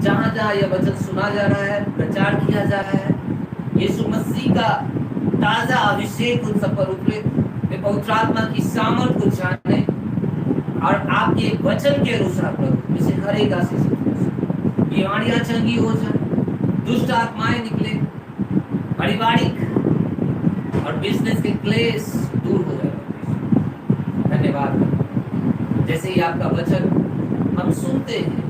जहां जहां यह वचन सुना जा रहा है, प्रचार किया जा रहा है, यीशु मसीह का ताजा अभिषेक उन सब पर उतरे, वे पवित्र आत्मा की सामर्थ को जाने और आपके वचन के अनुसार प्रभु इसे हर एक आशीष, बीमारियां चंगी हो जाए, दुष्ट आत्माएं निकले, पारिवारिक और बिजनेस के क्लेश दूर हो जाए। धन्यवाद। जैसे ही आपका वचन हम सुनते हैं,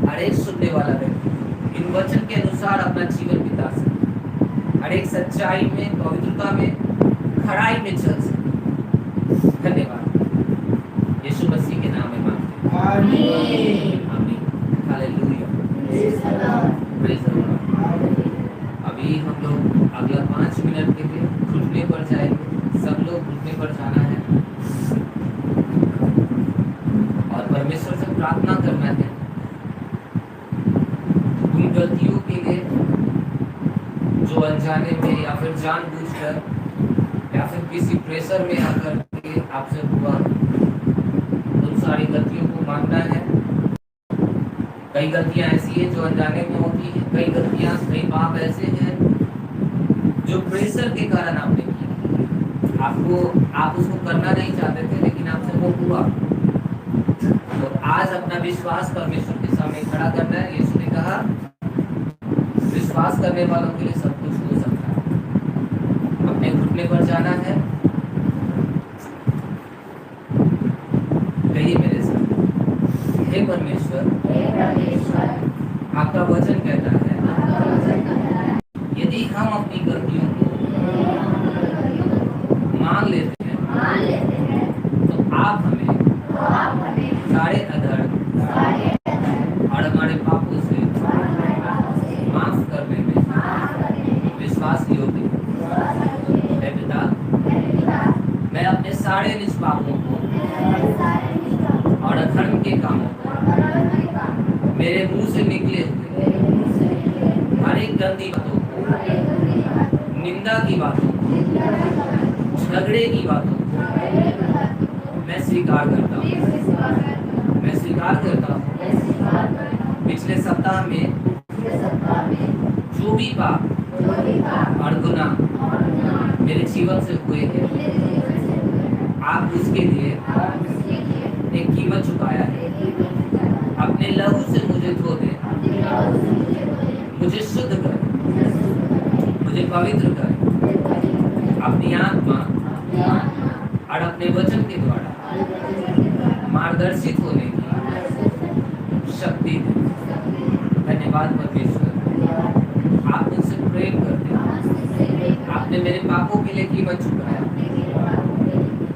हर एक सुनने वाला व्यक्ति इन वचन के अनुसार अपना जीवन बिता सके, हर एक सच्चाई में, पवित्रता में, खराई में चल सके। धन्यवाद। यीशु मसीह के नाम में मांगते हैं, आमीन आमीन। Hallelujah, praise the Lord. अभी हम लोग अगला 5 मिनट के लिए घुटने पर जाएंगे। सब लोग घुटने पर जाना है और परमेश्वर से प्रार्थना करना है उन गलतियों के लिए जो अनजाने में या फिर जानबूझकर या फिर किसी प्रेशर में आकर के आपसे हुआ। उन सारी गलतियों को मानना है। कई गलतियां ऐसी हैं जो अनजाने में होती हैं, कई गलतियां, कई पाप ऐसे हैं जो प्रेशर के कारण आपने की। आप उसको करना नहीं चाहते थे, लेकिन आपसे वो हुआ। तो आज अपना विश्वास परमेश्वर के सामने खड़ा करना है। यीशु ने कहा, विश्वास करने वालों के लिए सब कुछ हो सकता है। अपने घुटने पर जाना है। कहिए मेरे साथ, हे परमेश्वर, आपका वचन कहता है यदि हम अपनी गलतियों को मान लेते हैं तो आप हमें सारे अधर्म और हमारे पापों से माफ करने में विश्वास योग्य है। पिता, मैं अपने सारे निज पापों को और अधर्म के कामों को, मेरे मुंह से निकले हुए हर एक गंदी बातों को, निंदा की बातों को, झगड़े की बातों को मैं स्वीकार करता हूँ। मैं स्वीकार करता हूँ पिछले सप्ताह में जो भी पाप और गुनाह मेरे जीवन से हुए हैं, आप उसके लिए एक कीमत चुकाया है। अपने लहू से मुझे धो दे, मुझे शुद्ध कर, मुझे पवित्र कर, अपनी आत्मा और अपने वचन के द्वारा मार्गदर्शित होने की शक्ति दे। धन्यवाद परमेश्वर, आप मुझसे प्रेम करते हैं। आपने मेरे पापों के लिए कीमत चुकाया,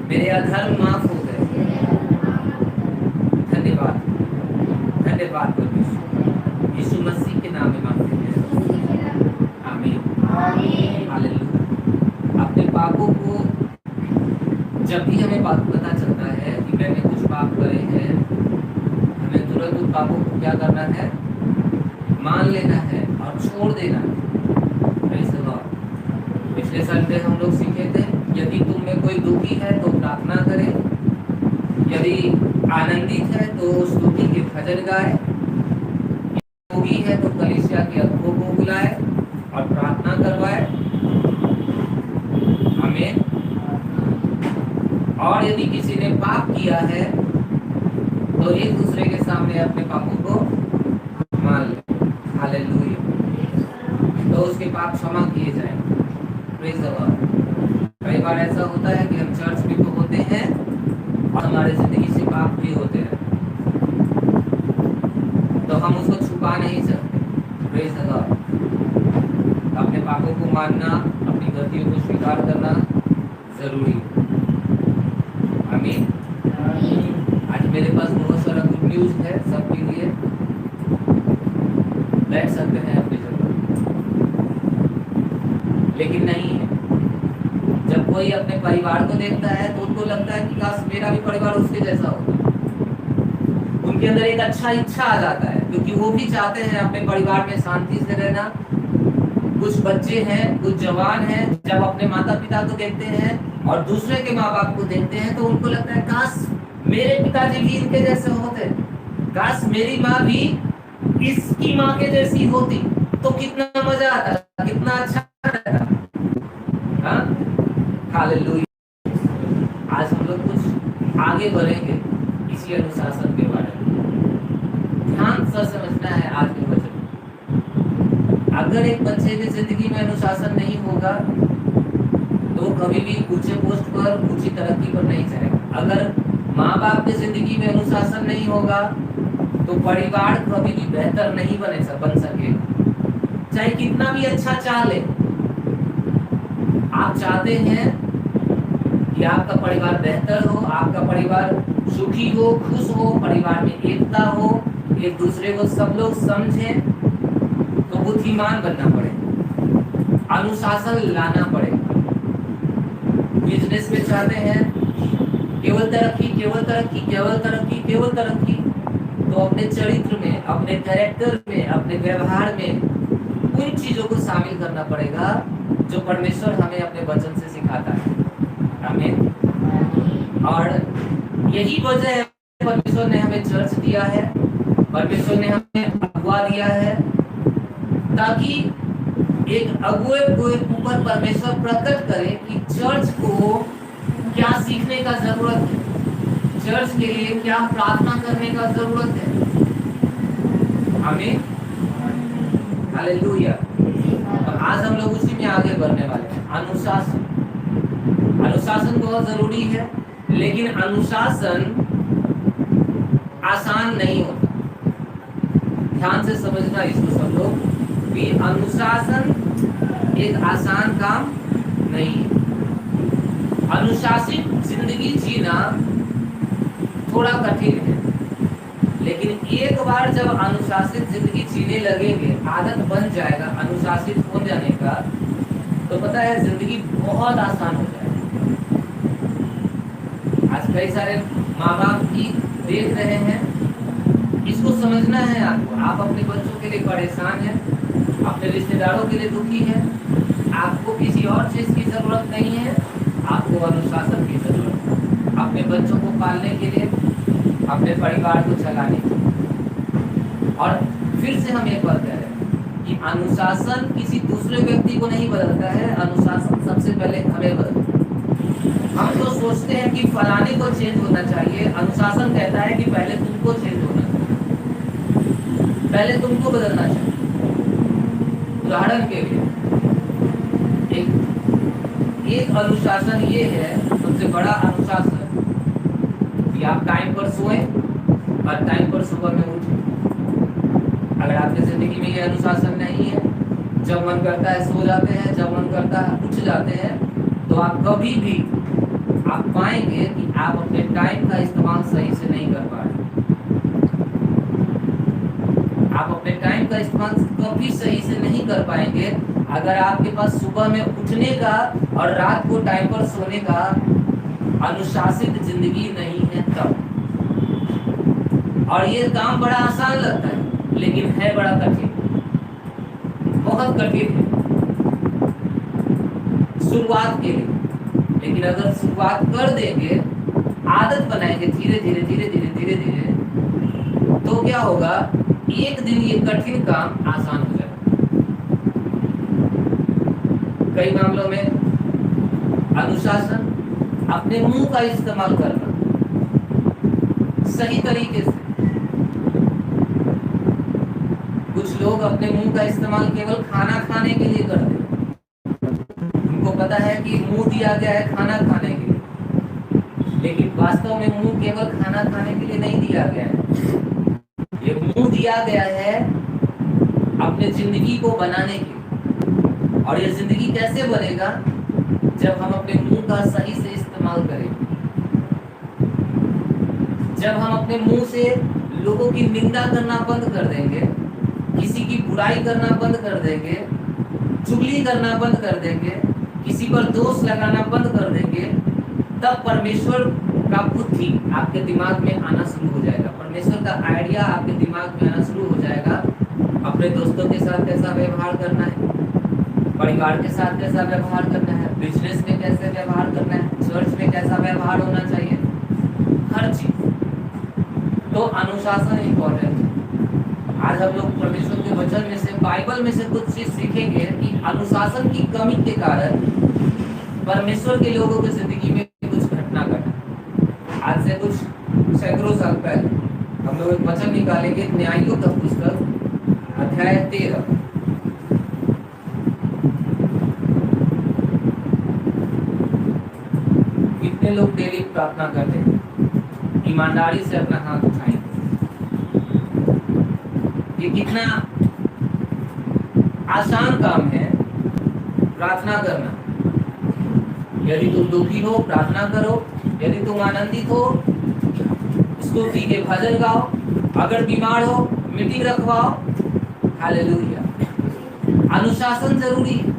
मेरे अधर्म माफ हो गए। धन्यवाद, धन्यवाद परमेश्वर। यीशु मसीह के नाम में मांगते हैं, आमीन हालेलुया। अपने पापों को, जब भी हमें पता चलता है कि मैंने कुछ पाप करे हैं, हमें तुरंत उन पापों को क्या करना है? मान लेना है और छोड़ देना है। Praise the Lord. पिछले संडे हम लोग सीखे थे, यदि तुम में कोई दुखी है तो प्रार्थना करे, यदि आनंदित है तो स्तुति के भजन गाए, रोगी है तो कलीसिया के अगुओं को बुलाए और प्रार्थना करवाए। आमीन। और यदि किसी ने पाप किया है तो एक दूसरे के सामने अपने पापों को मान ले। हालेलुया। तो उसके पाप क्षमा किए जाएंगे। Praise the Lord. कई बार ऐसा होता है कि हम चर्च में तो होते हैं और हमारे जिंदगी से पाप भी होते हैं, तो हम उसको छुपा नहीं सकते। Praise the Lord. अपने पापों को मानना, अपनी गलतियों को स्वीकार करना जरूरी है। आमीन। आज मेरे पास बहुत सारा गुड न्यूज है सबके लिए। बैठ सकते हैं अपनी जगह, लेकिन नहीं है। जब कोई अपने परिवार को देखता है तो उनको लगता है कि काश मेरा भी परिवार उसके जैसा होता। उनके अंदर एक अच्छा इच्छा आ जाता है, क्योंकि वो भी चाहते हैं अपने परिवार में शांति से रहना। कुछ बच्चे हैं, कुछ जवान हैं, जब अपने माता पिता को देखते हैं और दूसरे के माँ बाप को देखते हैं तो उनको लगता है काश मेरे पिताजी भी इनके जैसे होते, काश मेरी माँ भी इसकी माँ के जैसी होती तो कितना मजा आता, कितना अच्छा रहता। हाँ, हालेलुया। आज हम लोग कुछ आगे बढ़ेंगे इसी अनुशासन के बारे में। ध्यान से समझना है आज के वचन। अगर एक बच्चे की जिंदगी में अनुशासन नहीं होगा तो वो कभी भी ऊंचे पोस्ट पर, ऊंची तरक्की पर नहीं जाएगा। अगर माँ बाप की जिंदगी में अनुशासन नहीं होगा तो परिवार कभी भी बेहतर नहीं बन सकेगा, चाहे कितना भी अच्छा चाह ले। आप चाहते हैं कि आपका परिवार बेहतर हो, आपका परिवार सुखी हो, खुश हो, परिवार में एकता हो, एक दूसरे को सब लोग समझें, तो बुद्धिमान बनना पड़ेगा, अनुशासन लाना पड़ेगा। बिजनेस में चाहते हैं केवल तरक्की, केवल तरक्की, केवल तरक्की, केवल तरक्की, तो अपने चरित्र में, अपने कैरेक्टर में, अपने व्यवहार में उन चीजों को शामिल करना पड़ेगा जो परमेश्वर हमें अपने वचन से सिखाता है। आमीन। और यही वजह है परमेश्वर ने हमें चर्च दिया है, परमेश्वर ने हमें अगुआ दिया है, ताकि एक अगुए को ऊपर परमेश्वर प्रकट करे कि चर्च को क्या सीखने का जरूरत है, चर्च के लिए क्या प्रार्थना करने का जरूरत है। आमीन, हालेलुया। और आज हम लोग उसी में आगे बढ़ने वाले हैं। अनुशासन, अनुशासन बहुत जरूरी है, लेकिन अनुशासन आसान नहीं होता। ध्यान से समझना इसको सब लोग, कि अनुशासन एक आसान काम नहीं है। अनुशासित जिंदगी जीना थोड़ा कठिन है, लेकिन एक बार जब अनुशासित जिंदगी जीने लगेंगे, आदत बन जाएगा अनुशासित हो जाने का, तो पता है जिंदगी बहुत आसान हो जाएगी। आज कई सारे माँ बाप की देख रहे हैं, इसको समझना है आपको। आप अपने बच्चों के लिए परेशान हैं, अपने रिश्तेदारों के लिए दुखी है, आपको किसी और चीज की जरूरत नहीं है, आपको अनुशासन की जरूरत है अपने बच्चों को पालने के लिए, अपने परिवार को चलाने के लिए। और फिर से हम एक बात कह रहे हैं कि अनुशासन किसी दूसरे व्यक्ति को नहीं बदलता है, अनुशासन सबसे पहले हमें बदलता है। हम तो सोचते हैं कि फलाने को चेंज होना चाहिए, अनुशासन कहता है कि पहले तुमको चेंज होना चाहिए, पहले तुमको बदलना चाहिए। उदाहरण के लिए एक अनुशासन ये है, सबसे बड़ा अनुशासन, कि आप टाइम पर सोएं और टाइम पर सुबह में उठें। अगर आपकी जिंदगी में ये अनुशासन नहीं है, जब मन करता है सो जाते हैं, जब मन करता है उठ जाते हैं, तो आप कभी भी आप पाएंगे कि आप अपने टाइम का इस्तेमाल सही से नहीं कर पा रहे। आप अपने टाइम का इस्तेमाल कभी सही से नहीं कर पाएंगे अगर आपके पास सुबह में उठने का और रात को टाइम पर सोने का अनुशासित जिंदगी नहीं है तब। और ये काम बड़ा आसान लगता है, लेकिन है बड़ा कठिन, बहुत कठिन है शुरुआत के लिए। लेकिन अगर शुरुआत कर देंगे, आदत बनाएंगे धीरे धीरे धीरे धीरे धीरे धीरे, तो क्या होगा, एक दिन ये कठिन काम आसान हो जाएगा। कई मामलों में अनुशासन, अपने मुंह का इस्तेमाल करना सही तरीके से। कुछ लोग अपने मुंह का इस्तेमाल केवल खाना खाने के लिए करते हैं। उनको पता है कि मुंह दिया गया है खाना खाने के लिए, लेकिन वास्तव में मुंह केवल खाना खाने के लिए नहीं दिया गया है। ये मुंह दिया गया है अपने जिंदगी को बनाने के लिए। और ये जिंदगी कैसे बनेगा, जब हम अपने मुंह का सही से इस्तेमाल करेंगे, जब हम अपने मुंह से लोगों की निंदा करना बंद कर देंगे, किसी की बुराई करना बंद कर देंगे, चुगली करना बंद कर देंगे, किसी पर दोष लगाना बंद कर देंगे, तब परमेश्वर का बुद्धि आपके दिमाग में आना शुरू हो जाएगा। परमेश्वर का आइडिया आपके दिमाग में आना शुरू हो जाएगा। अपने दोस्तों के साथ कैसा व्यवहार करना है, परिवार के साथ कैसा व्यवहार करना है, बिजनेस में कैसे व्यवहार करना है, चर्च में कैसा व्यवहार होना चाहिए, हर चीज। तो अनुशासन इम्पोर्टेंट है। आज हम लोग परमेश्वर के वचन में से, बाइबल में से कुछ चीज सीखेंगे कि अनुशासन की कमी के कारण परमेश्वर के लोगों की जिंदगी में कुछ घटना घटा। आज से कुछ सैकड़ों साल पहले हम लोग एक वचन निकालेंगे, न्यायियों का पुस्तक अध्याय 13। कितने लोग डेली प्रार्थना करते हैं? ईमानदारी से अपना हाथ उठाएंगे। ये कितना आसान काम है प्रार्थना करना। यदि तुम दुखी हो प्रार्थना करो, यदि तुम आनंदित हो स्तुति के भजन गाओ, अगर बीमार हो मीटिंग रखवाओ। हालेलुया। अनुशासन जरूरी है।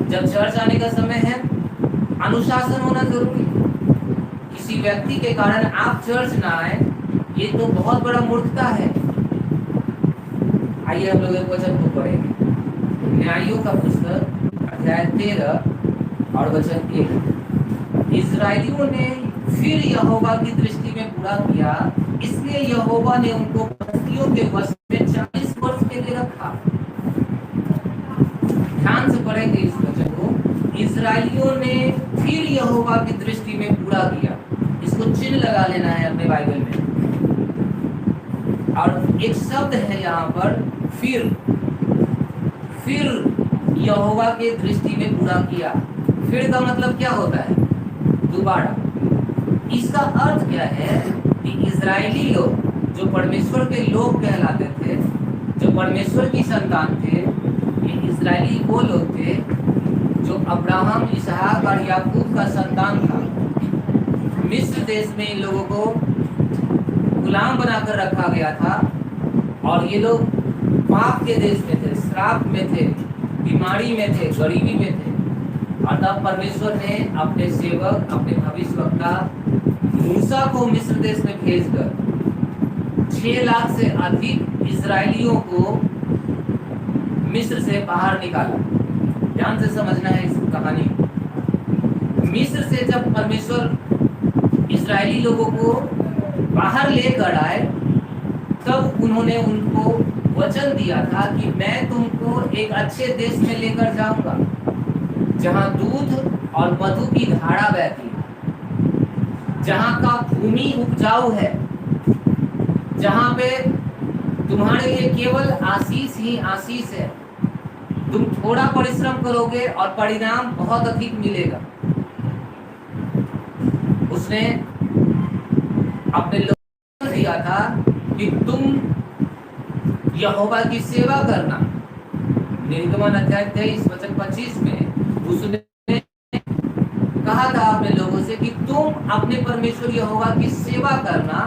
जब चर्च आने का समय है अनुशासन होना जरूरी है। किसी व्यक्ति के कारण आप चर्च ना आए, ये तो बहुत बड़ा मूर्खता है। आइए हम लोग एक वचन को पढ़ेंगे। न्यायियों का पुस्तक अध्याय 13 और वचन 1। इस्राएलियों ने फिर यहोवा की दृष्टि में बुरा किया, इसलिए यहोवा ने उनको पतियों के वश में 40 वर्ष के लिए रखा। ध्यान से पढ़ेंगे इस वचन को। इस्राएलियों ने फिर यहोवा की दृष्टि में बुरा किया। इसको चिन्ह लगा लेना है अपने बाइबल में। और एक शब्द है यहाँ पर फिर यहोवा के दृष्टि में बुरा किया। फिर का मतलब क्या होता है? दोबारा। इसका अर्थ क्या है कि इजरायली लोग जो परमेश्वर के लोग कहलाते थे, जो परमेश्वर की संतान थे, ये इजरायली वो लोग थे जो अब्राहम, इसहाक और याकूब का संतान था। मिस्र देश में इन लोगों को गुलाम बनाकर रखा गया था और ये लोग पाप के देश में थे, श्राप में थे, बीमारी में थे, गरीबी में थे। और तब परमेश्वर ने अपने सेवक, अपने भविष्यवक्ता मूसा को मिस्र देश में भेजकर 6 लाख से अधिक इजरायलियों को मिस्र से बाहर निकाला। ध्यान से समझना है इस कहानी। मिस्र से जब परमेश्वर इजरायली लोगों को बाहर लेकर आए, तब उन्होंने उनको वचन दिया था कि मैं तुमको एक अच्छे देश में लेकर जाऊंगा जहां दूध और मधु की धारा बहती है, जहां का भूमि उपजाऊ है, जहां पे तुम्हारे लिए केवल आशीष ही आशीष है। तुम थोड़ा परिश्रम करोगे और परिणाम बहुत अधिक मिलेगा। उसने अपने लोगों को दिया था कि तुम यहोवा की सेवा करना। निर्गमन अध्याय 23 वचन 25 में उसने कहा था अपने लोगों से कि तुम अपने परमेश्वर यहोवा की सेवा करना,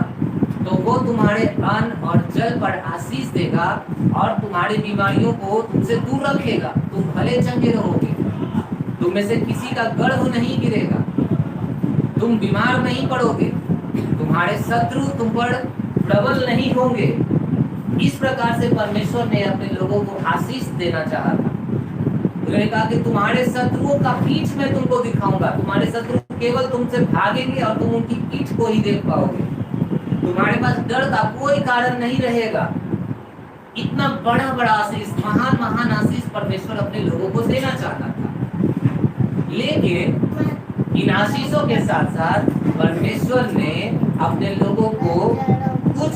तो वो तुम्हारे अन्न और जल पर आशीष देगा और तुम्हारी बीमारियों को तुमसे दूर रखेगा। तुम भले चंगे रहोगे, तुम में से किसी का गर्भ नहीं गिरेगा, तुम बीमार नहीं पड़ोगे, तुम्हारे शत्रु तुम पर प्रबल नहीं होंगे। इस प्रकार से परमेश्वर ने अपने लोगों को आशीष देना चाहा था। उन्होंने कहा कि तुम्हारे शत्रुओं का पीठ मैं तुमको दिखाऊंगा। तुम्हारे शत्रु केवल तुमसे भागेंगे और तुम उनकी पीठ को ही देख पाओगे। तुम्हारे पास डर का कोई कारण नहीं रहेगा। इतना बड़ा बड़ा आशीष, महान महान आशीष परमेश्वर अपने लोगों को देना चाहता था। लेकिन इन आशीषों के साथ साथ परमेश्वर ने अपने लोगों को कुछ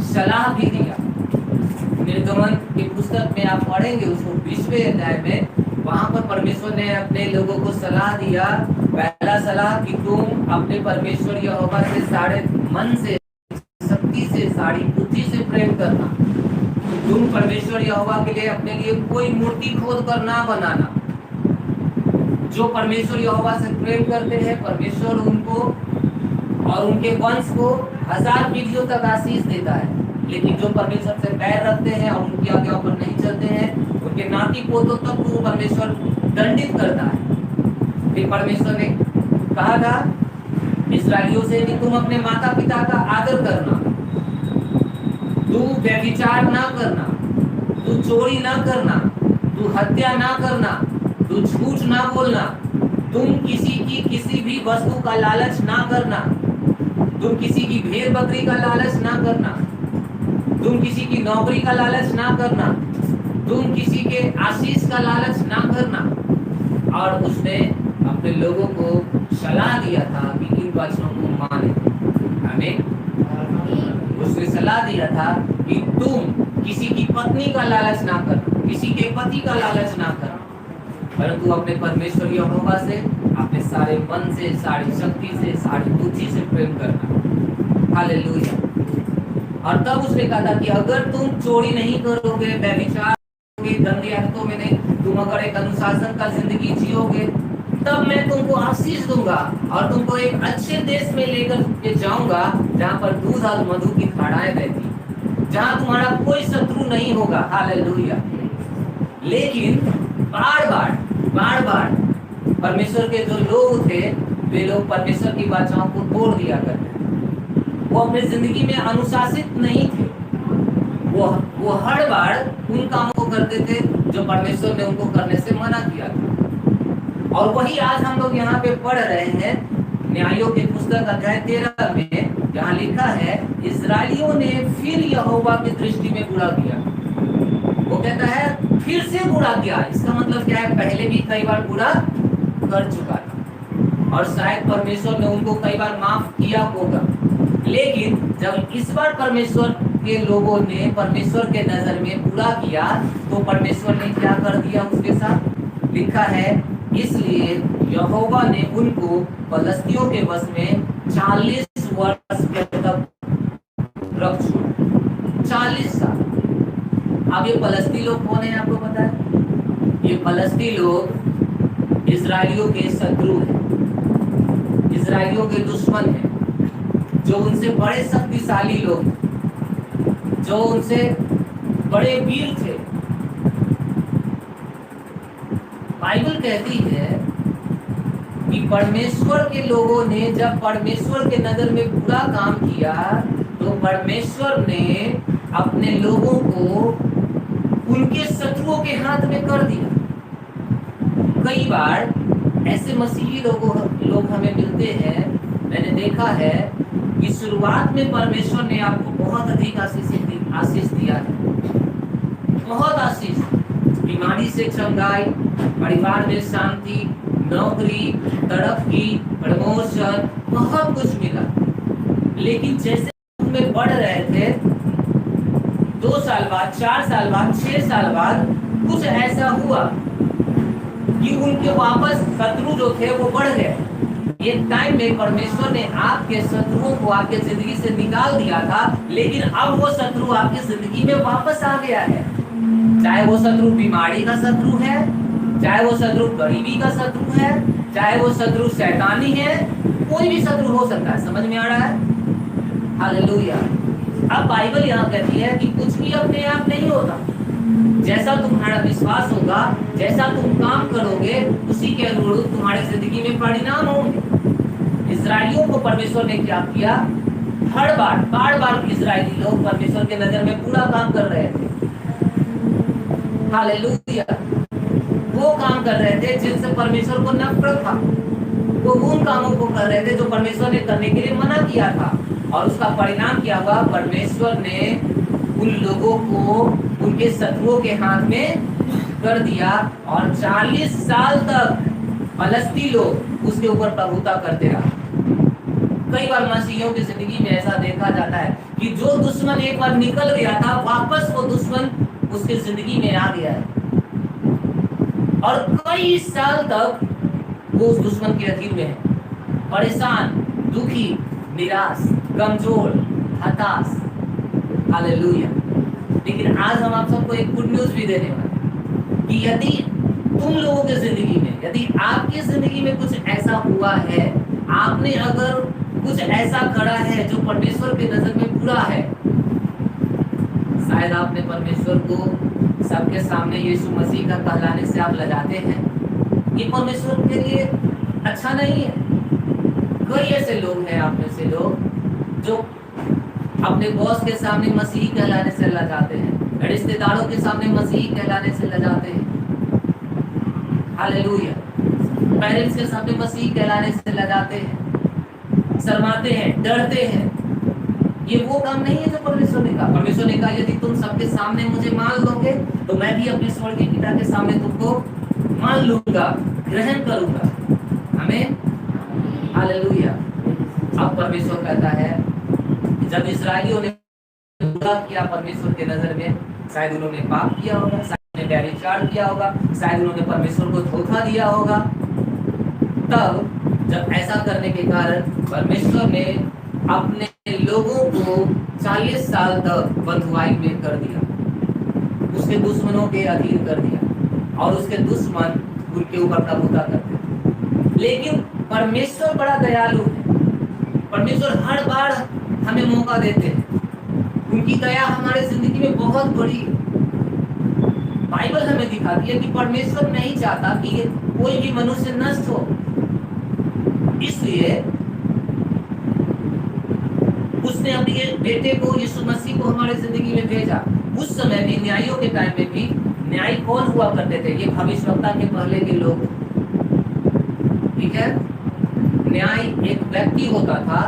सलाह भी दिया। निर्गमन की पुस्तक में आप पढ़ेंगे उसको 20वें अध्याय में, वहां पर परमेश्वर ने अपने लोगों को सलाह दिया। पहला सलाह कि तुम अपने परमेश्वर यहोवा से सारे मन से, शक्ति से, सारी बुद्धि से प्रेम करना। तुम परमेश्वर यहोवा के लिए अपने लिए कोई मूर्ति खोद कर ना बनाना। जो परमेश्वर यहोवा से प्रेम करते हैं, परमेश्वर उनको और उनके वंश को 1000 पीढ़ियों तक आशीष देता है। लेकिन जो परमेश्वर से बैर रखते हैं और उनकी आज्ञाओं पर नहीं चलते हैं, उनके नाती पोतों तक वो परमेश्वर दंडित करता है। फिर परमेश्वर ने कहा था इस्राएलियों से कि तुम अपने माता पिता का आदर करना, तू व्यभिचार ना करना, तू चोरी ना करना, तू हत्या ना करना, तू झूठ ना बोलना, तुम किसी की किसी भी वस्तु का लालच ना करना, तुम किसी की भेड़ बकरी का लालच ना करना। तुम किसी की नौकरी का लालच ना करना, तुम किसी के आशीष का लालच ना करना। और उसने अपने लोगों को सलाह दिया था कि इन वचनों को माने। हमें उसने सलाह दिया था कि तुम किसी की पत्नी का लालच ना करना, किसी के पति का लालच ना करना, परंतु अपने परमेश्वर यहोवा से अपने सारे मन से, सारी शक्ति से, सारी बुद्धि से प्रेम करना। हालेलुया। और तब उसने कहा था कि अगर तुम चोरी नहीं करोगे, व्यभिचार करोगे, गंदी आदतों में नहीं, तुम अगर एक अनुशासन का जिंदगी जियोगे, तब मैं तुमको आशीष दूंगा और तुमको एक अच्छे देश में लेकर के जाऊंगा जहाँ पर दूध और मधु की धाराएं बहती, जहाँ तुम्हारा कोई शत्रु नहीं होगा। हालेलुया। लेकिन बार बार परमेश्वर के जो लोग थे, वे लोग परमेश्वर की वाचाओं को तोड़ दिया करते थे। वो अपने जिंदगी में अनुशासित नहीं थे। वो हर बार उन कामों को करते थे जो परमेश्वर ने उनको करने से मना किया था। और वही आज हम लोग यहाँ पे पढ़ रहे हैं, न्यायों की पुस्तक अध्याय 13 में, जहाँ लिखा है इस्राएलियों ने फिर यहोवा की दृष्टि में बुरा किया। वो कहता है फिर से बुरा किया। इसका मतलब क्या है? पहले भी कई बार बुरा कर चुका था और शायद परमेश्वर ने उनको कई बार माफ किया होगा। लेकिन जब इस बार परमेश्वर के लोगों ने परमेश्वर के नजर में बुरा किया, तो परमेश्वर ने क्या कर दिया उसके साथ? लिखा है इसलिए यहोवा ने उनको फलिस्तियों के वश में 40 वर्ष तक रख छोड़ा। 40 साल। अब ये फलस्ती लोग कौन है आपको पता है? ये फलस्ती लोग इजरायलियों के शत्रु हैं, इजरायलियों के दुश्मन हैं, जो उनसे बड़े शक्तिशाली लोग, जो उनसे बड़े वीर थे। बाइबल कहती है कि परमेश्वर के लोगों ने जब परमेश्वर के नजर में बुरा काम किया, तो परमेश्वर ने अपने लोगों को उनके शत्रुओं के हाथ में कर दिया। कई बार ऐसे मसीही लोग हमें मिलते हैं, मैंने देखा है कि शुरुआत में परमेश्वर ने आपको बहुत अधिक आशीष दिया है, बहुत आशीष, बीमारी से चंगाई, परिवार में शांति, नौकरी, तरक्की, प्रमोशन, बहुत कुछ मिला। लेकिन जैसे उनमें बढ़ रहे थे, 2 साल बाद, 4 साल बाद, 6 साल बाद कुछ ऐसा हुआ कि उनके वापस शत्रु जो थे वो बढ़ गए। ये टाइम में परमेश्वर ने आपके शत्रुओं को आपके जिंदगी से निकाल दिया था, लेकिन अब वो शत्रु आपकी जिंदगी में वापस आ गया है। चाहे वो शत्रु बीमारी का शत्रु है, चाहे वो शत्रु गरीबी का शत्रु है, चाहे वो शत्रु शैतानी है, कोई भी शत्रु हो सकता है। समझ में आ रहा है? हालेलुया। अब बाइबल यहाँ कहती है कि कुछ भी अपने आप नहीं होता। जैसा तुम्हारा विश्वास होगा, जैसा तुम काम करोगे, उसी के अनुरूप तुम्हारे जिंदगी में परिणाम होंगे। इस्राएलियों को परमेश्वर ने क्या किया? हर बार इस्राएली लोग परमेश्वर के नजर में पूरा काम कर रहे थे। हालेलुया। वो काम कर रहे थे जिनसे परमेश्वर को नफरत था, वो उन कामों को कर रहे थे जो परमेश्वर ने करने के लिए मना किया था। और उसका परिणाम क्या हुआ? परमेश्वर ने उन लोगों को उनके शत्रुओं के हाथ में कर दिया और 40 साल तक फलस्ती लोग उसके ऊपर प्रभुता करते रहे। कई बार मसीहियों की जिंदगी में ऐसा देखा जाता है कि जो दुश्मन एक बार निकल गया था, वापस वो दुश्मन उसकी जिंदगी में आ गया है और कई साल तक वो उस दुश्मन के अधीन में है, परेशान, दुखी, निराश, कमजोर, हताश। हालेलुया। लेकिन आज हम आप सबको एक गुड न्यूज भी देने वाले कि यदि तुम लोगों की जिंदगी में, यदि आपकी जिंदगी में कुछ ऐसा हुआ है, आपने अगर कुछ ऐसा करा है जो परमेश्वर की नजर में बुरा है, शायद आपने परमेश्वर को सबके सामने यीशु मसीह का कहलाने से आप लजाते हैं, ये परमेश्वर के लिए अच्छा नहीं है। कई ऐसे लोग हैं, आप में से लोग जो अपने बॉस के सामने मसीही कहलाने से लजाते हैं, रिश्तेदारों के सामने मसीही कहलाने से लजाते हैं। हालेलुया। पेरेंट्स के सामने मसीही कहलाने से लजाते हैं, शर्माते हैं, डरते हैं। ये वो काम नहीं है जो परमेश्वर ने कहा। परमेश्वर ने कहा यदि तुम सबके सामने मुझे मान लोगे तो मैं भी अपने स्वर्गीय पिता के सामने तुमको मान लूंगा, ग्रहण करूंगा। आमीन, हालेलुया। अब परमेश्वर कहता है जब इस्राएलियों ने बुरा किया परमेश्वर के नजर में, शायद उन्होंने पाप किया होगा, शायद उन्होंने व्यभिचार किया होगा, शायद उन्होंने परमेश्वर को धोखा दिया होगा, तब जब ऐसा करने के कारण परमेश्वर ने अपने लोगों को 40 साल तक बंधुआई में कर दिया, उसके दुश्मनों के अधीन कर दिया और उसके दुश्मन उनके ऊपर प्रभुता करते। लेकिन परमेश्वर बड़ा दयालु है, परमेश्वर हर बार हमें मौका देते हैं, उनकी दया हमारे जिंदगी में बहुत बड़ी है। बाइबल हमें दिखाती है कि परमेश्वर नहीं चाहता कि कोई भी मनुष्य नष्ट हो, इसलिए उसने अपने बेटे को यीशु मसीह को हमारे जिंदगी में भेजा। उस समय भी न्यायियों के टाइम में भी न्यायी कौन हुआ करते थे? ये भविष्यवक्ता के पहले के लोग, ठीक है। न्याय एक व्यक्ति होता था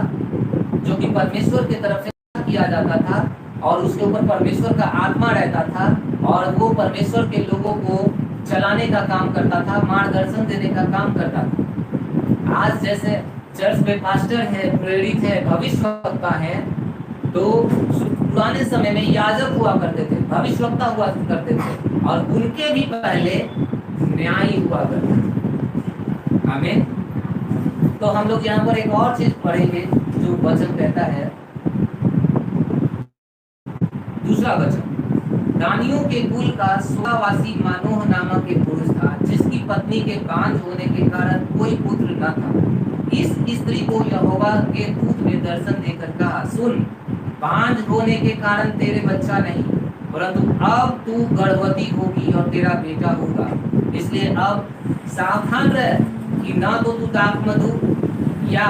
जो कि परमेश्वर की तरफ से किया जाता था और उसके ऊपर परमेश्वर का आत्मा रहता था और वो परमेश्वर के लोगों को चलाने का काम करता था, मार्गदर्शन देने का काम करता था। आज जैसे चर्च में पास्टर है, प्रेरित है, भविष्यवक्ता है, तो पुराने समय में याजक हुआ करते थे, भविष्यवक्ता हुआ करते थे और उनके भी पहले न्यायी हुआ करते थे। आमीन। तो हम लोग यहाँ पर एक और चीज पढ़ेंगे जो वचन कहता है, दूसरा वचन, दानियों के कुल का सुवासी मानोह नामक एक पुरुष था जिसकी पत्नी के बांझ होने के कारण कोई पुत्र न था। इस स्त्री को यहोवा के दूत ने दर्शन देकर कहा, सुन, बांझ होने के कारण तेरे बच्चा नहीं, परंतु अब तू गर्भवती होगी और तेरा बेटा होगा। इसलिए अब सावधान रह कि ना तो तू दाख मधु या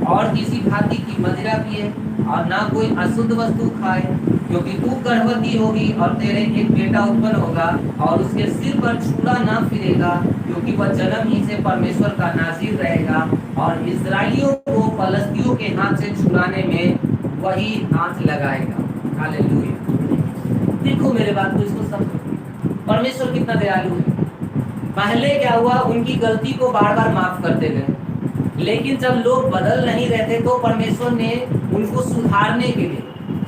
और किसी भांति की मदिरा पिए और ना कोई अशुद्ध वस्तु खाए, क्योंकि तू गर्भवती होगी और तेरे एक बेटा उत्पन्न होगा और उसके सिर पर छुरा ना फिरेगा, क्योंकि वह जन्म ही से परमेश्वर का नाज़ीर रहेगा और इस्राएलियों को फलस्तियों के हाथ से छुड़ाने में वही हाथ लगाएगा। हालेलुया। देखो मेरे बात को, इसको समझो, परमेश्वर कितना दयालु है। पहले क्या हुआ, उनकी गलती को बार बार माफ करते गए, लेकिन जब लोग बदल नहीं रहते तो परमेश्वर ने उनको सुधारने के लिए,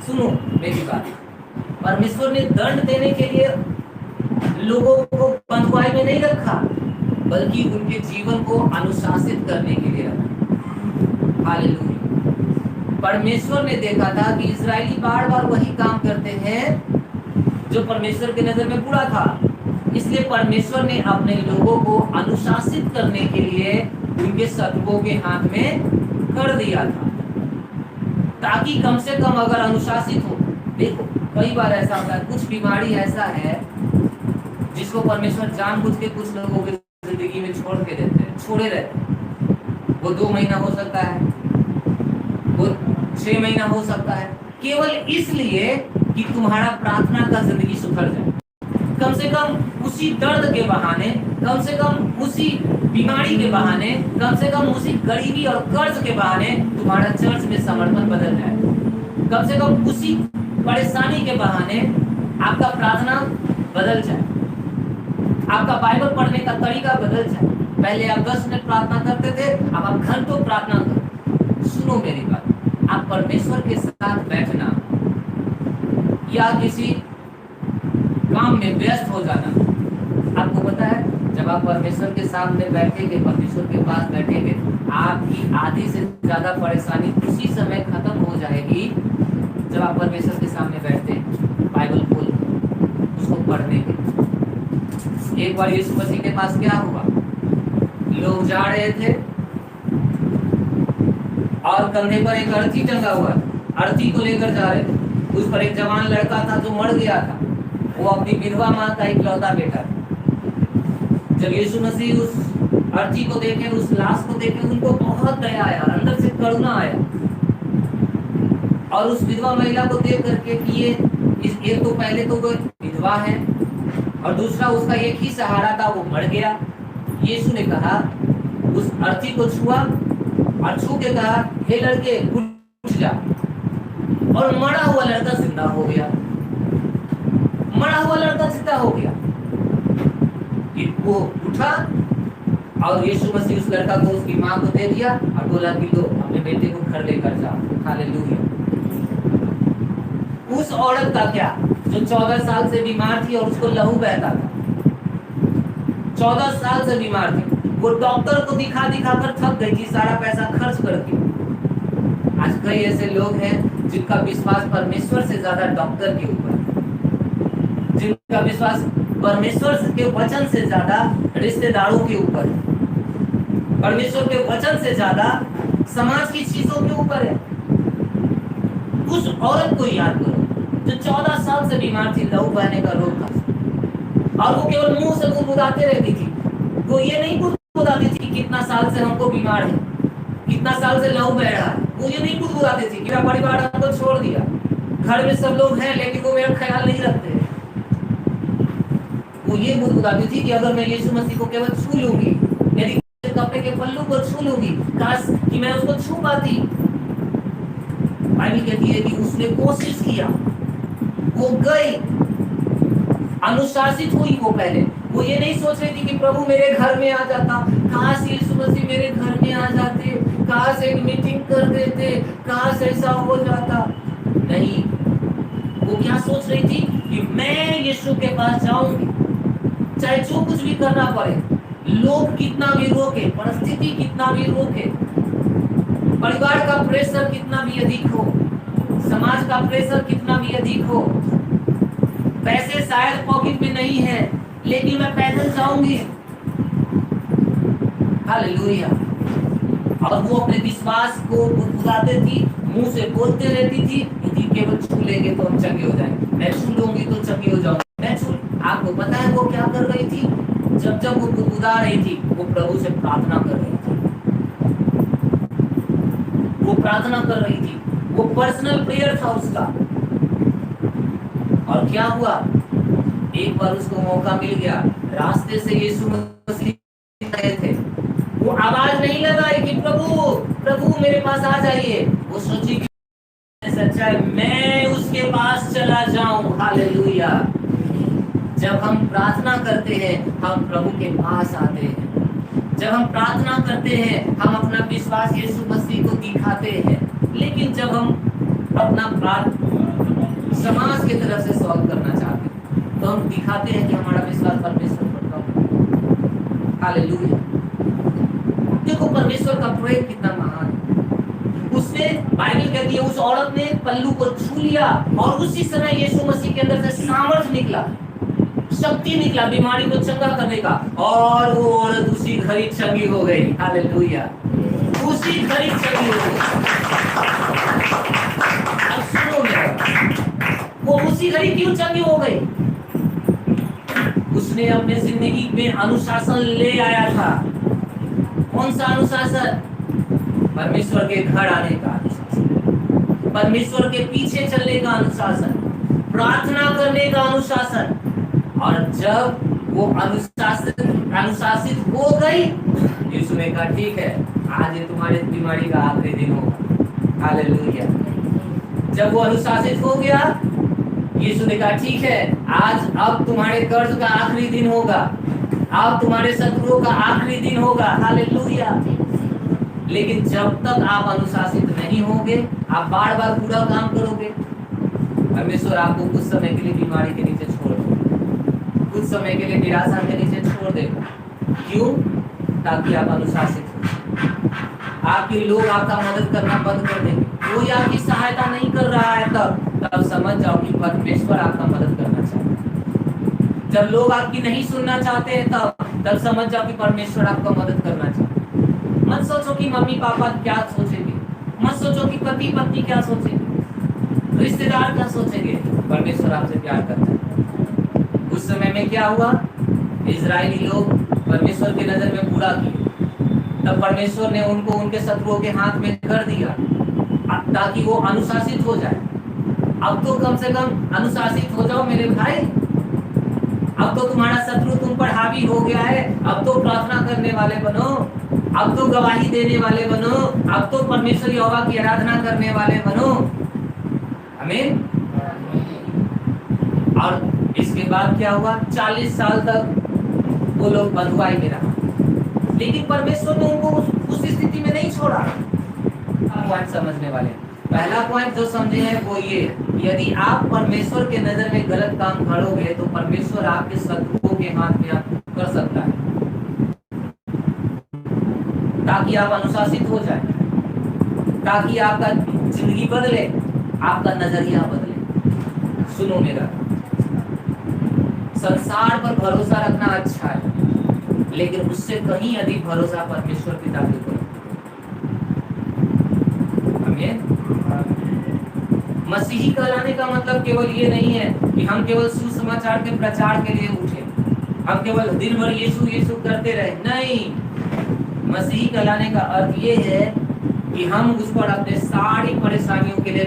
सुनो मेरी बात, परमेश्वर ने दंड देने के लिए लोगों को बंधुआई में नहीं रखा, बल्कि उनके जीवन को अनुशासित करने के लिए रखा। हालेलुया। परमेश्वर ने देखा था कि इस्राएली बार बार वही काम करते हैं जो परमेश्वर के नजर में बुरा था, इसलिए परमेश्वर ने अपने लोगों को अनुशासित करने के लिए उनके शत्रुओं के हाथ में कर दिया था, ताकि कम से कम अगर अनुशासित हो। देखो कई बार ऐसा होता है, कुछ बीमारी ऐसा है जिसको परमेश्वर जानबूझ के कुछ लोगों की जिंदगी में छोड़ के देते हैं, छोड़े रहते हैं। वो 2 महीना हो सकता है, वो 6 महीना हो सकता है, केवल इसलिए कि तुम्हारा प्रार्थना का जिंदगी सुधर जाए। कम से कम उसी दर्द के बहाने, कम से कम उसी बीमारी के बहाने, कम से कम उसी गरीबी और कर्ज के बहाने तुम्हारा चर्च में समर्पण बदल जाए। कम से कम उसी परेशानी के बहाने आपका प्रार्थना बदल जाए, आपका बाइबल पढ़ने का तरीका बदल जाए। पहले आप 10 मिनट प्रार्थना करते थे, अब आप घंटों प्रार्थना करो। सुनो मेरी बात, आप परमेश्वर के साथ बैठना या किसी काम में व्यस्त हो जाना, आपको पता है जब आप परमेश्वर के सामने बैठेंगे, परमेश्वर के पास बैठेंगे, आपकी आधी से ज्यादा परेशानी उसी समय खत्म हो जाएगी जब आप परमेश्वर के सामने बैठते हैं, बाइबल खोल उसको पढ़ने के। एक बार यीशु मसीह के पास क्या हुआ, लोग जा रहे थे और कंधे पर एक अर्थी टंगा हुआ, अर्थी को लेकर जा रहे थे। उस पर एक जवान लड़का था जो मर गया था, वो अपनी विधवा माँ का इकलौता बेटा था। जब यीशु मसीह उस अर्थी को देखे, उस लाश को देखे, उनको बहुत दया आया, अंदर से करुणा आया और उस विधवा महिला को देख करके कि ये एक तो पहले तो वो विधवा है और दूसरा उसका एक ही सहारा था, वो मर गया। यीशु ने कहा, उस अर्थी को छुआ और छू के कहा, हे लड़के उठ जा। और मरा हुआ लड़का जिंदा हो गया। मरा हुआ लड़का जिंदा हो गया। वो उठा और यीशु मसीह उस लड़का को उसकी माँ को दे दिया और बोला कि लो अपने बेटे को घर लेकर जाओ। हालेलुया। उस औरत का क्या, जो 14 साल से बीमार थी और उसको लहू बहता था, 14 साल से बीमार थी, वो डॉक्टर को दिखा दिखा कर थक गई थी, सारा पैसा खर्च करके। आज कई ऐसे लोग हैं जिनका विश्वास परमेश्वर से ज्यादा डॉक्टर के ऊपर, जिनका विश्वास परमेश्वर के वचन से ज्यादा रिश्तेदारों के ऊपर, परमेश्वर के वचन से ज्यादा समाज की चीजों के ऊपर है। उस औरत को याद करो जो 14 साल से बीमार थी, लहू बहने का रोग था, और वो केवल मुंह से गुदगुदाते रहती थी। वो ये नहीं गुदगुदाती थी कि कितना साल से हमको बीमार है, कितना साल से लहू बह रहा है। वो ये नहीं गुदगुदाती थी कि मेरा परिवार हमको छोड़ दिया, घर में सब लोग हैं लेकिन वो मेरा ख्याल नहीं रखते। वो ये गुदगुदाती थी कि अगर मैं यीशु मसीह को केवल छू लूंगी, यदि कपड़े के पल्लू को छू लूंगी, काश कि मैं उसको छू पाती। बाइबल कहती है कि उसने कोशिश किया, वो गई, अनुशासित हुई। वो पहले वो ये नहीं सोच रही थी कि प्रभु मेरे घर में आ जाता, काश यीशु मसीह मेरे घर में आ जाते, काश एक मीटिंग कर देते, काश ऐसा हो जाता। नहीं, वो क्या सोच रही थी कि मैं यीशु के पास जाऊंगी, चाहे जो कुछ भी करना पड़े, लोग कितना भी रोके, परिस्थिति कितना भी रोके, परिवार का प्रेशर कितना भी अधिक हो, समाज का प्रेशर कितना भी अधिक हो, पैसे शायद पॉकेट में नहीं है लेकिन मैं पैदल जाऊंगी। हालेलुया। और वो अपने विश्वास को गुदगुदाते थी, मुंह से बोलते रहती थी, यदि केवल छू लेंगे तो हम चंगे हो जाएंगे, मैं छू लूंगी तो चंगी हो जाऊंगी, मैं छू। आपको पता है वो क्या कर रही थी? जब जब वो गुदगुदा रही थी, वो प्रभु से प्रार्थना कर रही थी, वो प्रार्थना कर रही थी, वो पर्सनल प्रेयर था उसका। और क्या हुआ, एक बार उसको मौका मिल गया, रास्ते से यीशु मसीह गए थे, वो आवाज नहीं लगाई कि प्रभु प्रभु मेरे पास आ जाइए। वो सोची कि सच्चा है, मैं उसके पास चला जाऊं। हालेलुया। जब हम प्रार्थना करते हैं हम प्रभु के पास आते हैं, जब हम प्रार्थना करते हैं हम अपना विश्वास यीशु मसीह को दिखाते हैं। लेकिन जब हम अपना समाज की तरफ से सॉल्व करना चाहते हैं तो हम दिखाते हैं कि हमारा विश्वास परमेश्वर पर कम है। हालेलुया। देखो परमेश्वर का प्रेम कितना महान है। उसने, बाइबल कहती है, उस औरत ने पल्लू को छू लिया और उसी समय यीशु मसीह के अंदर से सामर्थ निकला, शक्ति निकला बीमारी को चंगा करने का, और वो औरत उसी घड़ी चंगी हो गई। हालेलुया। उसी घड़ी चंगी हो गई। अब सुनो मेरा, वो उसी घड़ी क्यों चंगी हो गई? उसने अपने जिंदगी में अनुशासन ले आया था। कौन सा अनुशासन? परमेश्वर के घर आने का अनुशासन, परमेश्वर के पीछे चलने का अनुशासन, प्रार्थना करने का अनुशासन। और जब वो अनुशासित हो गई, यीशु ने कहा ठीक है, आज ये तुम्हारे बीमारी का आखिरी दिन होगा। हालेलुया। जब वो अनुशासित हो गया, यीशु ने कहा ठीक है, आज अब तुम्हारे कर्ज का आखिरी दिन होगा, अब तुम्हारे शत्रुओं का आखिरी दिन होगा। हालेलुया। लेकिन जब तक आप अनुशासित नहीं होंगे, आप बार बार बुरा काम करोगे, परमेश्वर आपको कुछ समय के लिए बीमारी के नीचे छोड़ देगा, कुछ समय के लिए निराशा के नीचे छोड़ देगा। क्यों? ताकि आप अनुशासित हो। आपके लोग आपका मदद करना बंद कर देंगे, कोई आपकी सहायता नहीं कर रहा है, तब समझ जाओ कि परमेश्वर आपका मदद करना चाहता है। जब लोग आपकी नहीं सुनना चाहते हैं, तब समझ जाओ कि परमेश्वर आपका मदद करना चाहता है। मत सोचो कि मम्मी पापा क्या सोचेंगे, मत सोचो कि पति पत्नी क्या सोचेंगे, रिश्तेदार क्या सोचेंगे। परमेश्वर आपसे प्यार करता है। उस समय में क्या हुआ? इजरायली लोग परमेश्वर की नजर में बुरा किए, तब परमेश्वर ने उनको उनके शत्रुओं के हाथ में कर दिया ताकि वो अनुशासित हो जाए। अब तो कम से कम अनुशासित हो जाओ मेरे भाई। अब तो तुम्हारा शत्रु तुम पर हावी हो गया है, अब तो प्रार्थना करने वाले बनो, अब तो गवाही देने वाले बनो, अब तो परमेश्वर यहोवा की आराधना करने वाले बनो। आमीन। और इसके बाद क्या हुआ, 40 साल तक वो लोग बंधुआई में रहा, लेकिन परमेश्वर ने उनको उस स्थिति में नहीं छोड़ा। पॉइंट समझने वाले, पहला पॉइंट जो समझे हैं वो ये, यदि आप परमेश्वर के नजर में गलत काम करोगे तो परमेश्वर आपके शत्रुओं के हाथ में आप कर सकता है, ताकि आप अनुशासित हो जाए, ताकि आपका जिंदगी बदले, आपका नजरिया बदले। सुनो मेरा, संसार पर भरोसा रखना अच्छा है, लेकिन उससे कहीं अधिक भरोसा परमेश्वर पिता के ऊपर। मसीही कहलाने का मतलब केवल ये नहीं है कि हम केवल सुसमाचार के प्रचार के लिए उठे, हम केवल दिन भर यीशु यीशु करते रहे, नहीं। मसीही कहलाने का अर्थ ये है कि हम उस पर अपने सारी परेशानियों के लिए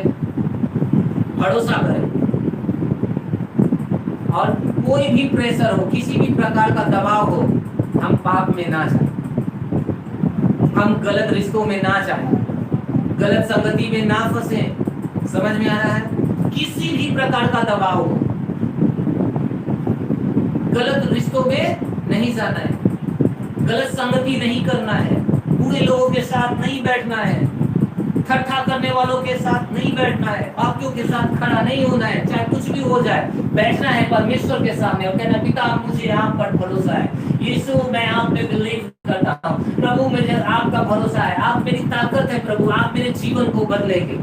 भरोसा करें, और कोई भी प्रेशर हो, किसी भी प्रकार का दबाव हो, हम पाप में ना जाएं, हम गलत रिश्तों में ना जाएं, गलत संगति में ना फंसे। समझ में आ रहा है? किसी भी प्रकार का दबाव हो, गलत रिश्तों में नहीं जाना है, गलत संगति नहीं करना है, बुरे लोगों के साथ नहीं बैठना है, ठट्ठा करने वालों के साथ नहीं बैठना है, पापियों के साथ खड़ा नहीं होना है, चाहे कुछ भी हो जाए। बैठना है परमेश्वर के सामने और कहना, पिता मुझे आप पर भरोसा है, यीशु मैं आप पे बिलीव करता हूँ, प्रभु मुझे आपका भरोसा है, आप मेरी ताकत है, प्रभु आप मेरे जीवन को बदलेंगे।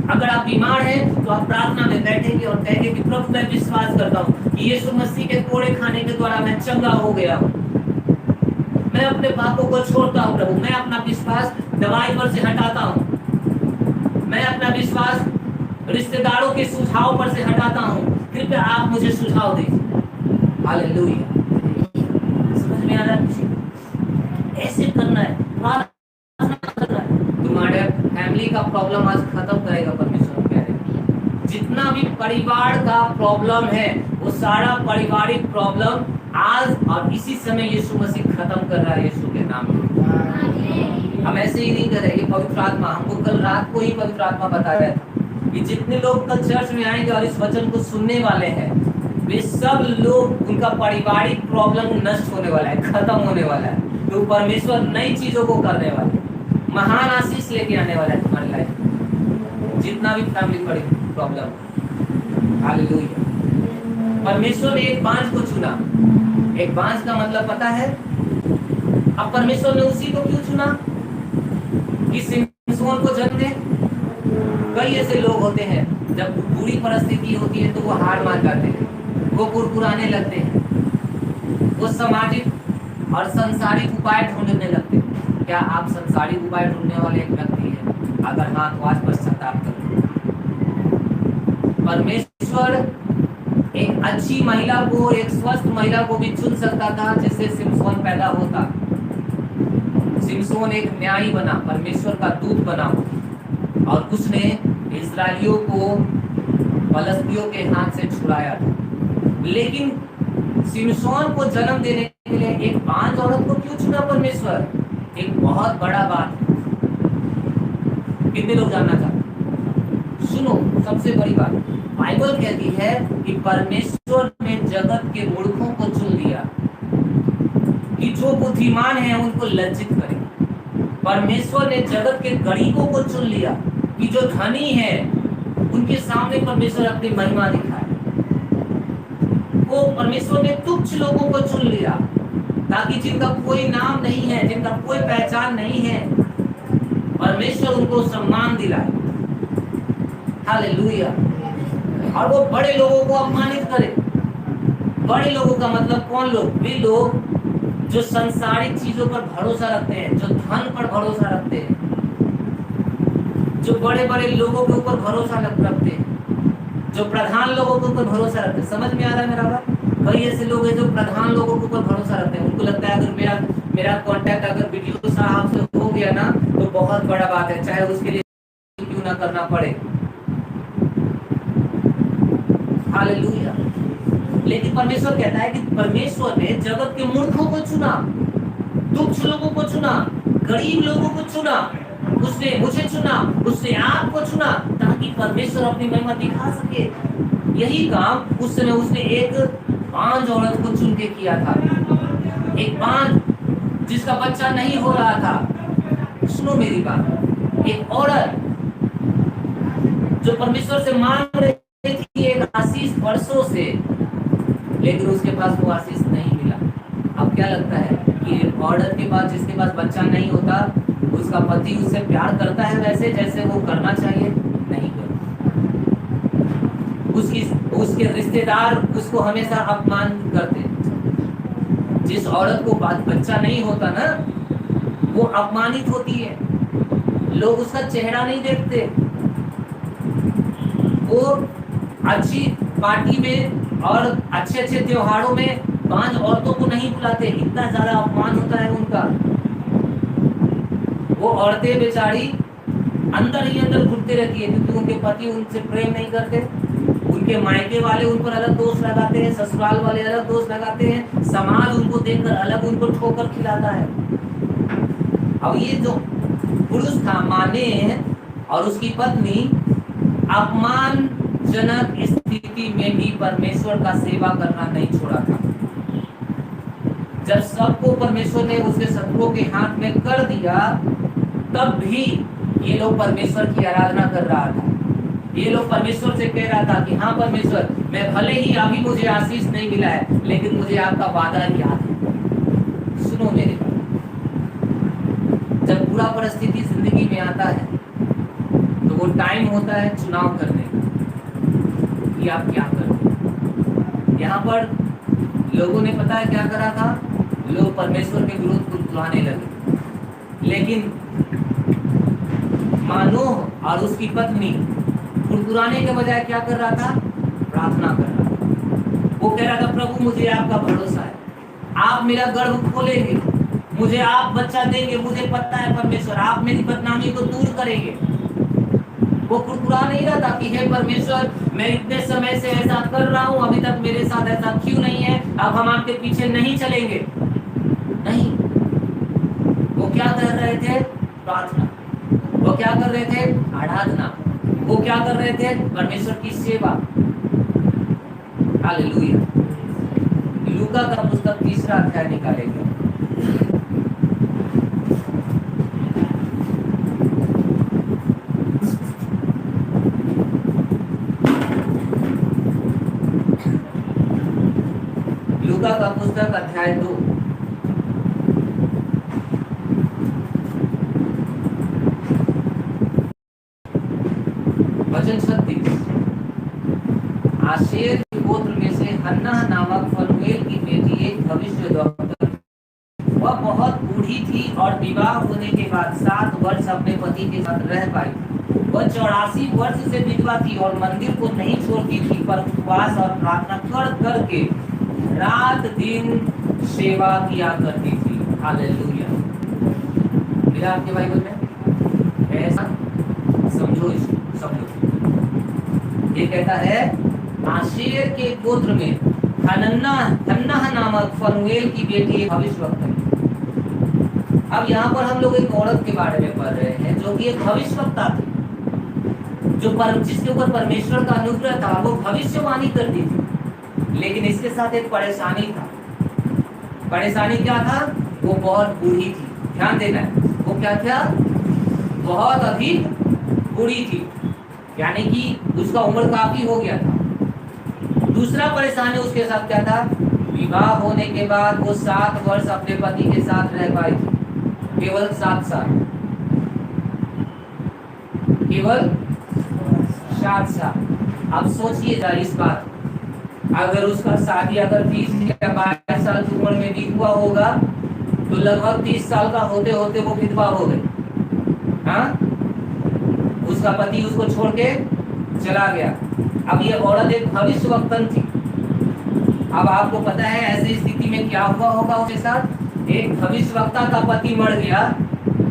अगर आप बीमार हैं तो आप प्रार्थना में बैठेंगे और कहेंगे कि प्रभु मैं विश्वास करता हूँ कि यीशु मसीह के कोड़े खाने के द्वारा मैं चंगा हो गया हूँ, मैं अपने पापों को छोड़ता हूँ प्रभु, मैं अपना विश्वास दवाई पर से हटाता हूँ, मैं अपना विश्वास रिश्तेदारों के सुझाव पर से हटाता हूँ, कृपया आप मुझे सुझाव दीजिए। हालेलुया। समझ में आ रहा है? ऐसे करना है, प्रार्थना करना है। तुम्हारे फैमिली का प्रॉब्लम आज खत्म करेगा परमेश्वर कह रहे। जितना भी परिवार का प्रॉब्लम है वो सारा पारिवारिक प्रॉब्लम आज और इसी समय यीशु मसीह खत्म कर रहा है, यीशु के नाम में। हम ऐसे ही नहीं करेंगे। पवित्र आत्मा हमको कल रात को ही पवित्र आत्मा बताया था कि जितने लोग कल चर्च में आएंगे और इस वचन को सुनने वाले हैं, वे सब लोग, उनका पारिवारिक प्रॉब्लम नष्ट होने वाला है, खत्म होने वाला है, तो परमेश्वर नई चीजों को करने वाला है, महान आशीष लेके आने वाला है तुम्हारी लाइफ, जितना भी फैमिली प्रॉब्लम। हालेलुया। परमेश्वर ने एक बांझ को चुना। एक बांझ का मतलब पता है? अब परमेश्वर ने उसी को क्यों चुना कि सिमसोन को जन्म दे? कई ऐसे लोग होते हैं जब बुरी परिस्थिति होती है तो वो हार मान जाते हैं, वो कुरकुराने लगते हैं, वो सामाजिक और संसारिक उपाय ढूंढने लगते हैं। क्या आप संसारिक उपाय ढूंढने वाले एक व्यक्ति हैं? अगर हाँ तो आज पश्चाताप करें। परमेश्वर एक अच्छी महिला को, एक स्वस्थ महिला को भी चुन सकता था जिससे सिमसोन पैदा होता। सिमसोन एक न्यायी बना, परमेश्वर का दूत बना, और उसने इस्राएलियों को फलस्तियों के हाथ से छुड़ाया था। लेकिन सिमसोन को जन्म देने के लिए एक बांझ औरत को क्यों चुना परमेश्वर? एक बहुत बड़ा बात। कितने लोग जानना चाहते? सुनो, सबसे बड़ी बात, बाइबल कहती है कि परमेश्वर ने जगत के मूर्खों को चुन लिया कि जो बुद्धिमान है उनको लज्जित करे। परमेश्वर ने जगत के गरीबों को चुन लिया कि जो धनी है उनके सामने परमेश्वर अपनी महिमा दिखाए। वो परमेश्वर ने तुच्छ लोगों को चुन लिया ताकि जिनका कोई नाम नहीं है, जिनका कोई पहचान नहीं है, परमेश्वर उनको सम्मान दिलाए। हालेलुया। और वो बड़े लोगों को अपमानित करे। बड़े लोगों का मतलब कौन लोग? वे लोग जो संसारिक चीजों पर भरोसा रखते हैं, जो धन पर भरोसा रखते हैं, जो बड़े बड़े लोगों के ऊपर भरोसा रखते हैं, जो प्रधान लोगों के ऊपर भरोसा रखते हैं। समझ में आ रहा है मेरा बात? कई ऐसे लोग हैं जो प्रधान लोगों के ऊपर भरोसा रखते हैं। उनको लगता है अगर मेरा कांटेक्ट अगर वीडियो साहब से हो गया ना तो बहुत बड़ा बात है, चाहे उसके लिए क्यों ना करना पड़े। हालेलुया। लेकिन परमेश्वर कहता है कि परमेश्वर ने जगत के मूर्खों को चुना, तुच्छ लोगों को चुना, गरीब लोगों को चुना, उसने मुझे चुना, उसने आपको चुना ताकि परमेश्वर अपनी महिमा दिखा सके। यही काम उस समय उसने एक बांझ औरत को चुन के किया था, एक बांझ जिसका बच्चा नहीं हो रहा था। सुनो मेरी बात, एक औरत जो परमेश्वर से मांग रही थी एक आशीष वर्षों से, लेकिन उसके पास वो आशीष नहीं मिला। अब क्या लगता है कि औरत के पास, जिसके पास बच्चा नहीं होता, उसका पति उससे प्यार करता है वैसे जैसे वो करना चाहिए? नहीं करता। उसके रिश्तेदार उसको हमेशा अपमान करते। जिस औरत को बच्चा नहीं होता ना, वो अपमानित होती है, लोग उसका चेहरा नहीं देखते, वो अच्छी पार्टी में और अच्छे अच्छे त्योहारों में बांझ औरतों को नहीं बुलाते, इतना ज्यादा अपमान होता है उनका। वो औरतें बेचारी अंदर ही अंदर घुटते रहती है, क्योंकि उनके पति उनसे प्रेम नहीं करते, उनके मायके वाले उन पर अलग दोष लगाते हैं, ससुराल वाले अलग दोष लगाते हैं, समाज उनको देखकर अलग उनको ठोकर खिलाता है। अब ये जो पुरुष था माने और उसकी पत्नी अपमानजनक स्थिति में भी परमेश्वर का सेवा करना नहीं छोड़ा था। जब सबको परमेश्वर ने उसके शत्रुओं के हाथ में कर दिया, तब भी ये लोग परमेश्वर की आराधना कर रहा था। ये लोग परमेश्वर से कह रहा था कि हाँ परमेश्वर, मैं भले ही अभी मुझे आशीष नहीं मिला है, लेकिन मुझे आपका वादा याद है। सुनो मेरे बात, जब बुरा परिस्थिति जिंदगी में आता है तो वो टाइम होता है चुनाव करने का कि आप क्या करोगे। यहाँ पर लोगों ने पता है क्या करा था, लोग परमेश्वर के विरुद्ध कुर्कुराने लगे, लेकिन मानोह और उसकी पत्नी कुरकुराने के बजाय क्या कर रहा था? प्रार्थना कर रहा था। वो कह रहा था प्रभु मुझे आपका भरोसा है, आप मेरा गर्भ खोलेंगे, मुझे आप बच्चा देंगे, मुझे पता है परमेश्वर आप मेरी बदनामी को दूर करेंगे। वो कुरकुरा नहीं रहा था कि हे परमेश्वर, मैं इतने समय से ऐसा कर रहा हूँ, अभी तक मेरे साथ ऐसा क्यों नहीं है, अब हम आपके पीछे नहीं चलेंगे। नहीं, वो क्या कर रहे थे? प्रार्थना। वो क्या कर रहे थे? आराधना। वो क्या कर रहे थे? परमेश्वर की सेवा। हालेलुया। लूका का पुस्तक 3 अध्याय निकालेंगे। लूका का पुस्तक अध्याय 2 वचन 36। आशेर के गोत्र में से हन्नाह नामक फनूएल की बेटी एक भविष्यद्वक्ता, वह बहुत बूढ़ी थी और विवाह होने के बाद 7 वर्ष अपने पति के साथ रह पाई। वह 84 वर्ष से विधवा थी और मंदिर को नहीं छोड़ती थी, पर उपवास और प्रार्थना कर करके रात दिन सेवा किया करती थी। हालेलुया। मेरा आपके बाइबल में ऐसा समझो, समझो। ये कहता है आशेर के गोत्र में हन्नाह नामक फनूएल की बेटी भविष्यवक्ता। अब यहाँ पर हम लोग एक औरत के बारे में पढ़ रहे हैं जो कि एक भविष्यवक्ता थी, जिसके ऊपर परमेश्वर का अनुग्रह था, वो भविष्यवाणी करती थी। लेकिन इसके साथ एक परेशानी था। परेशानी क्या था? वो बहुत बूढ़ी थी। ध्यान देना है, वो क्या था? बहुत अधिक बूढ़ी थी, यानी कि उसका उम्र काफी हो गया था। दूसरा परेशानी उसके साथ क्या था? विवाह होने के बाद वो 7 वर्ष अपने पति के साथ रह पाई थी, केवल 7 साल, केवल 7 साल। अब सोचिए जरा इस बात, अगर उसका शादी अगर 20 या 22 साल की उम्र में भी हुआ होगा तो लगभग 30 साल का होते होते वो विधवा हो गई। हाँ, उसका पति उसको छोड़ के चला गया। अब ये औरत एक भविष्यवक्तन थी। अब आपको पता है ऐसी स्थिति में क्या हुआ होगा उसके साथ? एक भविष्यवक्ता का पति मर गया,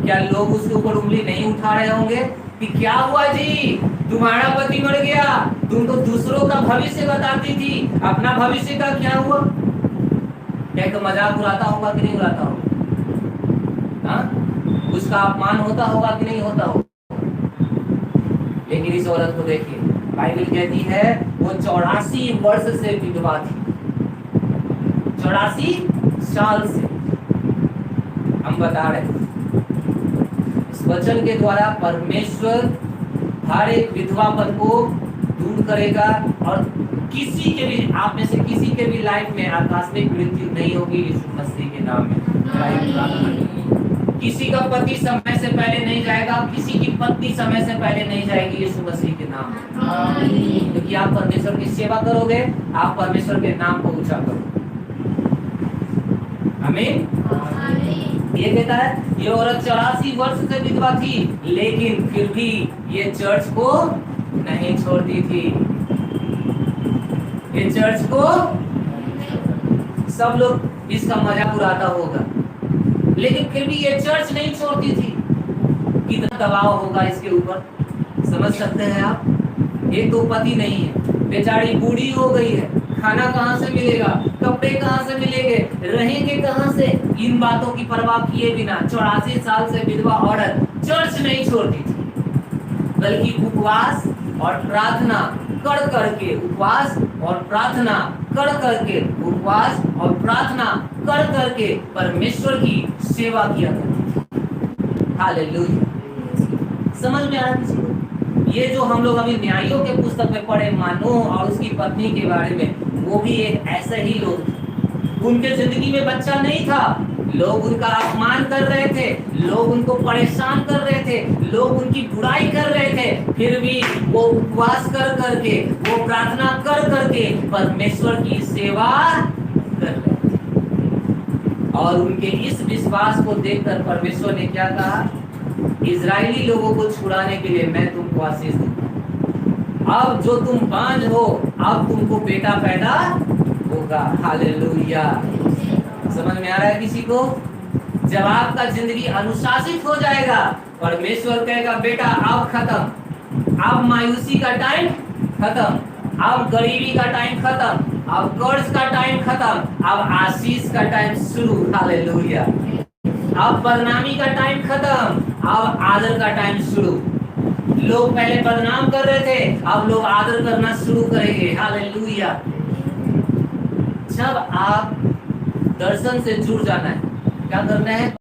क्या लोग उसके ऊपर उंगली नहीं उठा रहे होंगे कि क्या हुआ जी, तुम्हारा पति मर गया, तुम तो दूसरों का भविष्य बताती थी, अपना भविष्य का क्या हुआ? क्या तो मजाक उड़ाता होगा कि नहीं उड़ाता होगा? हाँ, उसका अपमान होता होगा कि नहीं होता होगा। लेकिन इस औरत को देखिए, बाइबल कहती है वो 84 वर्ष से विधवा थी, 84 साल से। हम बता रहे हैं इस वचन के द्वारा परमेश्वर हर एक विधवापन को दूर करेगा और किसी के भी, आप में से किसी के भी लाइफ में आकस्मिक मृत्यु नहीं होगी यीशु मसीह के नाम में। किसी का पति समय से पहले नहीं जाएगा, किसी की पत्नी समय से पहले नहीं जाएगी यीशु मसीह के नाम में। क्योंकि आप परमेश्वर की सेवा करोगे, आप परमेश्वर के नाम को ऊंचा करोगे। आमीन। ये कहता है ये औरत 84 वर्ष से विधवा थी, लेकिन फिर भी ये चर्च को नहीं छोड़ती थी। ये चर्च को, सब लोग इसका मजाक उड़ाता होगा, लेकिन फिर भी ये चर्च नहीं छोड़ती थी। कितना दबाव होगा इसके ऊपर, समझ सकते हैं आप। एक तो पति नहीं है, बेचारी बूढ़ी हो गई है, खाना कहाँ से मिलेगा, कपड़े कहाँ से मिलेंगे, रहेंगे कहाँ से, इन बातों की परवाह किए बिना 84 साल से विधवा औरत चर्च नहीं छोड़ती थी, बल्कि उपवास और प्रार्थना कर करके, उपवास और प्रार्थना कर करके, उपवास और प्रार्थना कर करके परमेश्वर की सेवा किया करती थी। हालेलुया। समझ में आ रहा है किसी को? ये जो हम लोग अभी न्यायों के पुस्तक में पढ़े मानोह और उसकी पत्नी के बारे में, वो भी एक ऐसे ही लोग थे। उनके जिंदगी में बच्चा नहीं था, लोग उनका अपमान कर रहे थे, लोग उनको परेशान कर रहे थे, लोग उनकी बुराई कर रहे थे, फिर भी वो उपवास कर करके, वो प्रार्थना कर करके परमेश्वर की सेवा कर रहे थे। और उनके इस विश्वास को देखकर परमेश्वर ने क्या कहा, इजरायली लोगों को छुड़ाने के लिए मैं तुमको आशीष दूंगा। अब जो तुम बांझ हो, अब तुमको बेटा पैदा होगा। हालेलुया। समझ में आ रहा है किसी को? जब आपका जिंदगी अनुशासित हो जाएगा, परमेश्वर कहेगा बेटा अब खत्म, अब मायूसी का टाइम खत्म, अब गरीबी का टाइम खत्म, अब कर्ज का टाइम खत्म, अब आशीष का टाइम शुरू। हालेलुया। अब बदनामी का टाइम खत्म, अब आदर का टाइम शुरू। लोग पहले बदनाम कर रहे थे, अब लोग आदर करना शुरू करेंगे। हालेलुया। जब आप दर्शन से जुड़ जाना है, क्या करना है?